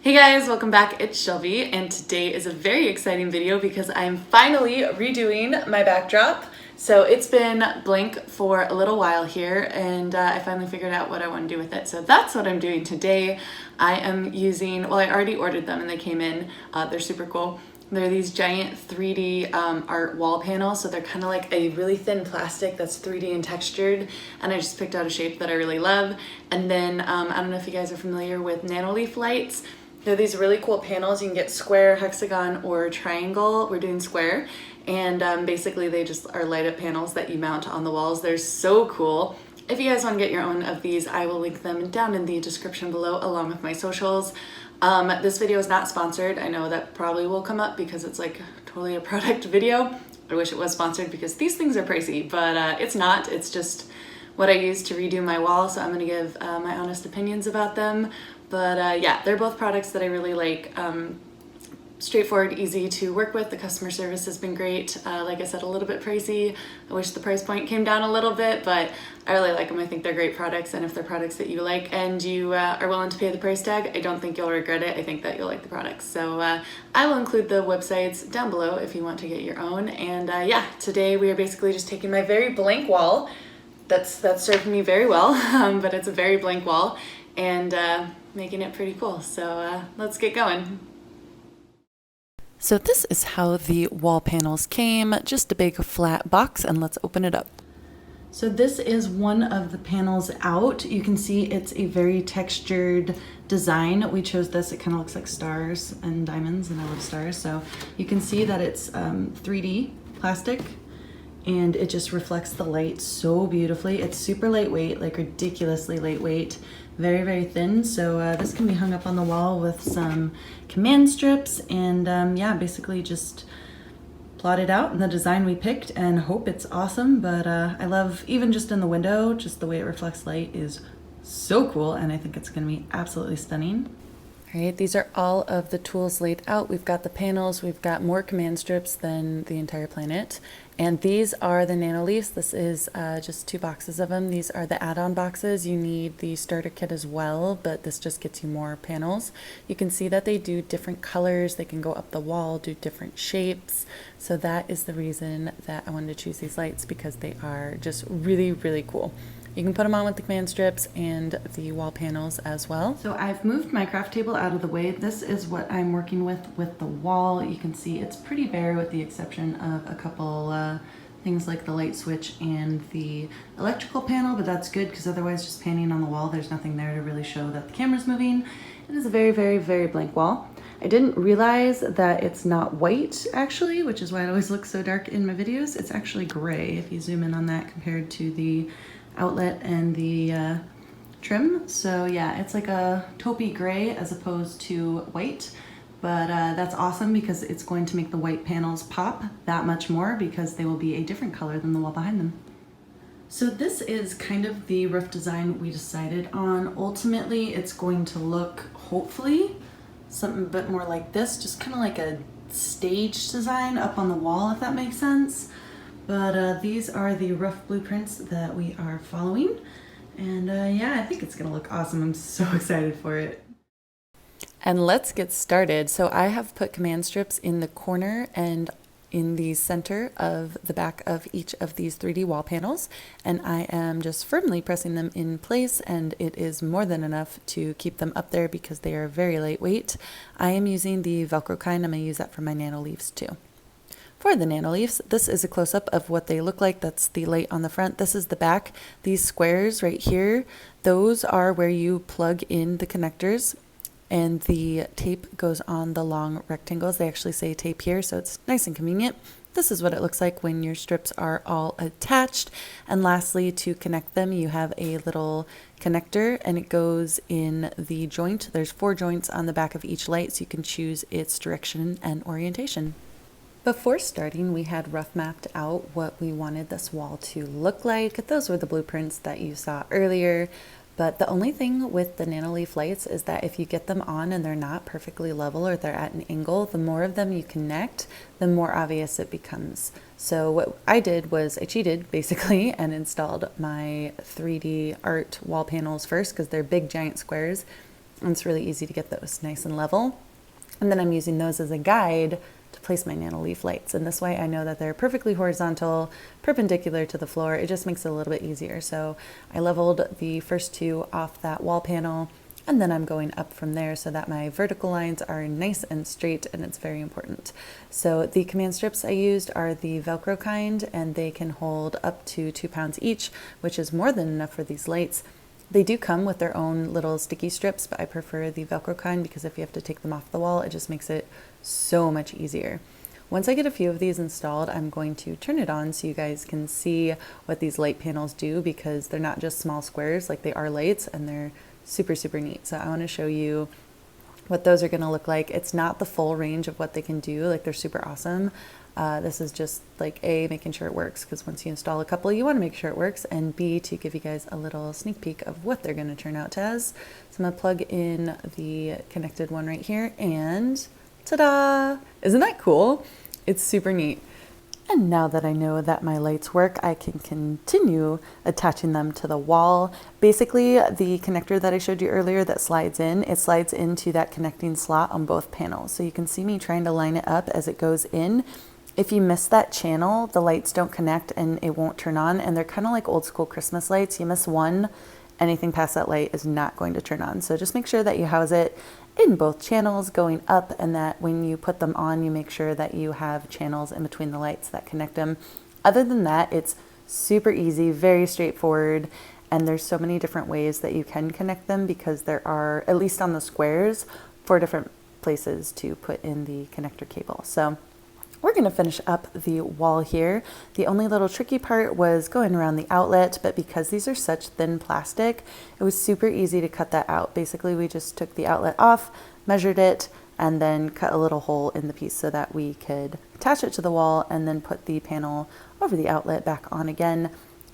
Hey guys, welcome back. It's Shelby, and today is a very exciting video because I'm finally redoing my backdrop. So it's been blank for a little while here, and I finally figured out what I want to do with it. So that's what I'm doing today. I am using, well, I already ordered them and they came in. They're super cool. They're these giant 3D art wall panels, so they're kind of like a really thin plastic that's 3D and textured, and I just picked out a shape that I really love. And then I don't know if you guys are familiar with nanoleaf lights. They're these really cool panels. You can get square, hexagon, or triangle. We're doing square, and basically they just are light up panels that you mount on the walls. They're so cool. If you guys want to get your own of these, I will link them down in the description below along with my socials. This video is not sponsored. I know that probably will come up because it's like totally a product video. I wish it was sponsored because these things are pricey, but it's not. It's just what I use to redo my wall, so I'm going to give my honest opinions about them. But yeah, they're both products that I really like. Straightforward, easy to work with. The customer service has been great. Like I said, a little bit pricey. I wish the price point came down a little bit, but I really like them. I think they're great products, and if they're products that you like and you are willing to pay the price tag, I don't think you'll regret it. I think that you'll like the products. So I will include the websites down below if you want to get your own. And yeah, today we are basically just taking my very blank wall. That's served me very well, but it's a very blank wall, and making it pretty cool. So let's get going. So this is how the wall panels came, just a big flat box, and let's open it up. So this is one of the panels out. You can see it's a very textured design. We chose this, it kind of looks like stars and diamonds, and I love stars. So you can see that it's 3D plastic, and it just reflects the light so beautifully. It's super lightweight, like ridiculously lightweight, very, very thin. So this can be hung up on the wall with some command strips, and yeah, basically just plot it out in the design we picked and hope it's awesome. But I love, even just in the window, just the way it reflects light is so cool, and I think it's gonna be absolutely stunning. All right, these are all of the tools laid out. We've got the panels, we've got more command strips than the entire planet. And these are the nanoleafs. This is just 2 boxes of them. These are the add-on boxes. You need the starter kit as well, but this just gets you more panels. You can see that they do different colors. They can go up the wall, do different shapes. So that is the reason that I wanted to choose these lights, because they are just really, really cool. You can put them on with the command strips and the wall panels as well. So I've moved my craft table out of the way. This is what I'm working with the wall. You can see it's pretty bare with the exception of a couple things like the light switch and the electrical panel, but that's good because otherwise just painting on the wall, there's nothing there to really show that the camera's moving. It is a very, very, very blank wall. I didn't realize that it's not white actually, which is why it always looks so dark in my videos. It's actually gray if you zoom in on that compared to the outlet and the trim. So yeah, it's like a taupey gray as opposed to white, but that's awesome because it's going to make the white panels pop that much more because they will be a different color than the wall behind them. So this is kind of the rough design we decided on. Ultimately, it's going to look, hopefully, something a bit more like this, just kind of like a stage design up on the wall, if that makes sense. But these are the rough blueprints that we are following. And yeah, I think it's gonna look awesome. I'm so excited for it. And let's get started. So I have put command strips in the corner and in the center of the back of each of these 3D wall panels. And I am just firmly pressing them in place, and it is more than enough to keep them up there because they are very lightweight. I am using the Velcro kind. I'm gonna use that for my nanoleafs too. For the nanoleafs, this is a close-up of what they look like. That's the light on the front. This is the back. These squares right here, those are where you plug in the connectors, and the tape goes on the long rectangles. They actually say tape here, so it's nice and convenient. This is what it looks like when your strips are all attached. And lastly, to connect them, you have a little connector, and it goes in the joint. There's 4 joints on the back of each light, so you can choose its direction and orientation. Before starting, we had rough mapped out what we wanted this wall to look like. Those were the blueprints that you saw earlier. But the only thing with the nanoleaf lights is that if you get them on and they're not perfectly level or they're at an angle, the more of them you connect, the more obvious it becomes. So what I did was I cheated basically and installed my 3D art wall panels first because they're big giant squares. And it's really easy to get those nice and level. And then I'm using those as a guide to place my nano leaf lights. And this way I know that they're perfectly horizontal, perpendicular to the floor. It just makes it a little bit easier. So I leveled the first two off that wall panel, and then I'm going up from there so that my vertical lines are nice and straight, and it's very important. So the command strips I used are the Velcro kind, and they can hold up to 2 pounds each, which is more than enough for these lights. They do come with their own little sticky strips, but I prefer the Velcro kind because if you have to take them off the wall, it just makes it so much easier. Once I get a few of these installed, I'm going to turn it on so you guys can see what these light panels do, because they're not just small squares, like they are lights, and they're super, super neat. So I want to show you what those are going to look like. It's not the full range of what they can do, like they're super awesome. This is just like A, making sure it works, because once you install a couple, you want to make sure it works, and B, to give you guys a little sneak peek of what they're going to turn out as. So I'm going to plug in the connected one right here, and ta-da! Isn't that cool? It's super neat. And now that I know that my lights work, I can continue attaching them to the wall. Basically, the connector that I showed you earlier that slides in, it slides into that connecting slot on both panels. So you can see me trying to line it up as it goes in. If you miss that channel, the lights don't connect and it won't turn on. And they're kind of like old school Christmas lights. You miss one, anything past that light is not going to turn on. So just make sure that you house it in both channels going up, and that when you put them on, you make sure that you have channels in between the lights that connect them. Other than that, it's super easy, very straightforward, and there's so many different ways that you can connect them, because there are, at least on the squares, 4 different places to put in the connector cable. So we're going to finish up the wall here. The only little tricky part was going around the outlet, but because these are such thin plastic, it was super easy to cut that out. Basically, we just took the outlet off, measured it, and then cut a little hole in the piece so that we could attach it to the wall and then put the panel over the outlet back on again.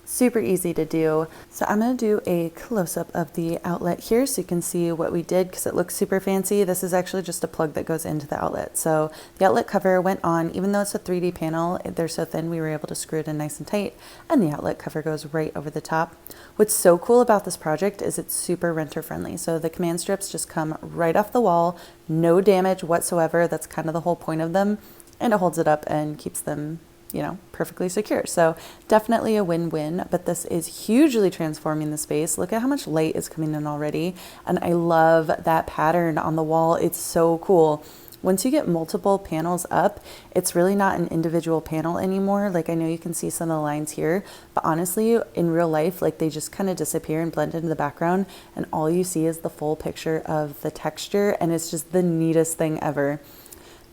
Super easy to do. So I'm going to do a close-up of the outlet here so you can see what we did, because it looks super fancy. This is actually just a plug that goes into the outlet. So the outlet cover went on, even though it's a 3D panel, they're so thin we were able to screw it in nice and tight, and the outlet cover goes right over the top. What's so cool about this project is it's super renter friendly. So the command strips just come right off the wall, no damage whatsoever. That's kind of the whole point of them, and it holds it up and keeps them, you know, perfectly secure. So definitely a win-win, but this is hugely transforming the space. Look at how much light is coming in already. And I love that pattern on the wall. It's so cool. Once you get multiple panels up, it's really not an individual panel anymore. Like, I know you can see some of the lines here, but honestly, in real life, like, they just kind of disappear and blend into the background, and all you see is the full picture of the texture, and it's just the neatest thing ever.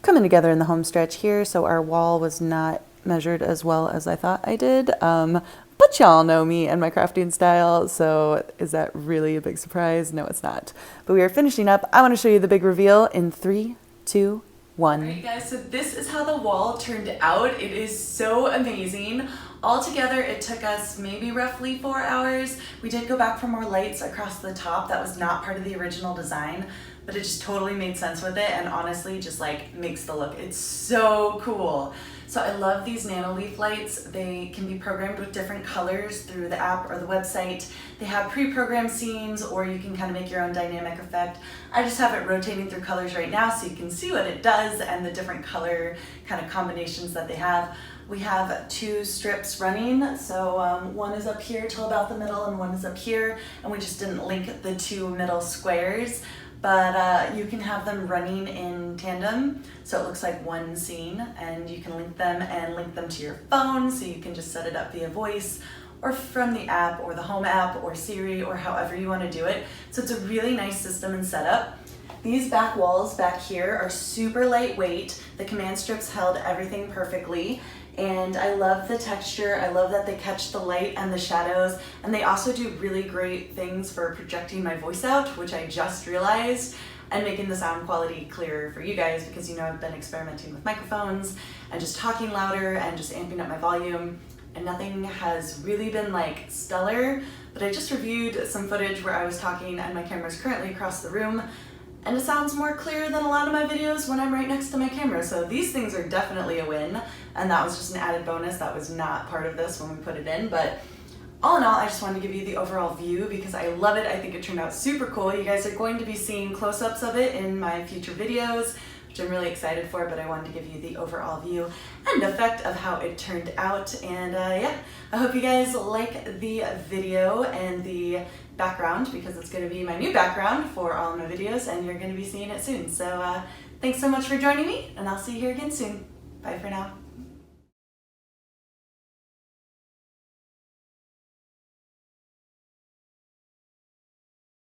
Coming together in the home stretch here, so our wall was not measured as well as I thought I did, but y'all know me and my crafting style, so is that really a big surprise? No, it's not. But we are finishing up. I want to show you the big reveal in 3, 2, 1. Alright guys, so this is how the wall turned out. It is so amazing. Altogether, it took us maybe roughly 4 hours. We did go back for more lights across the top. That was not part of the original design, but it just totally made sense with it, and honestly just like makes the look. It's so cool. So I love these nano leaf lights. They can be programmed with different colors through the app or the website. They have pre-programmed scenes, or you can kind of make your own dynamic effect. I just have it rotating through colors right now so you can see what it does and the different color kind of combinations that they have. We have 2 strips running, so one is up here till about the middle and one is up here, and we just didn't link the 2 middle squares. But you can have them running in tandem, so it looks like one scene, and you can link them to your phone, so you can just set it up via voice or from the app or the home app or Siri or however you want to do it. So it's a really nice system and setup. These back walls back here are super lightweight. The command strips held everything perfectly. And I love the texture. I love that they catch the light and the shadows, and they also do really great things for projecting my voice out, which I just realized, and making the sound quality clearer for you guys, because you know I've been experimenting with microphones and just talking louder and just amping up my volume, and nothing has really been like stellar. But I just reviewed some footage where I was talking and my camera's currently across the room, and it sounds more clear than a lot of my videos when I'm right next to my camera. So these things are definitely a win, and that was just an added bonus. That was not part of this when we put it in, but all in all, I just wanted to give you the overall view because I love it. I think it turned out super cool. You guys are going to be seeing close-ups of it in my future videos, which I'm really excited for, but I wanted to give you the overall view and effect of how it turned out. And yeah, I hope you guys like the video and the background, because it's going to be my new background for all of my videos and you're going to be seeing it soon. So thanks so much for joining me, and I'll see you here again soon. Bye for now.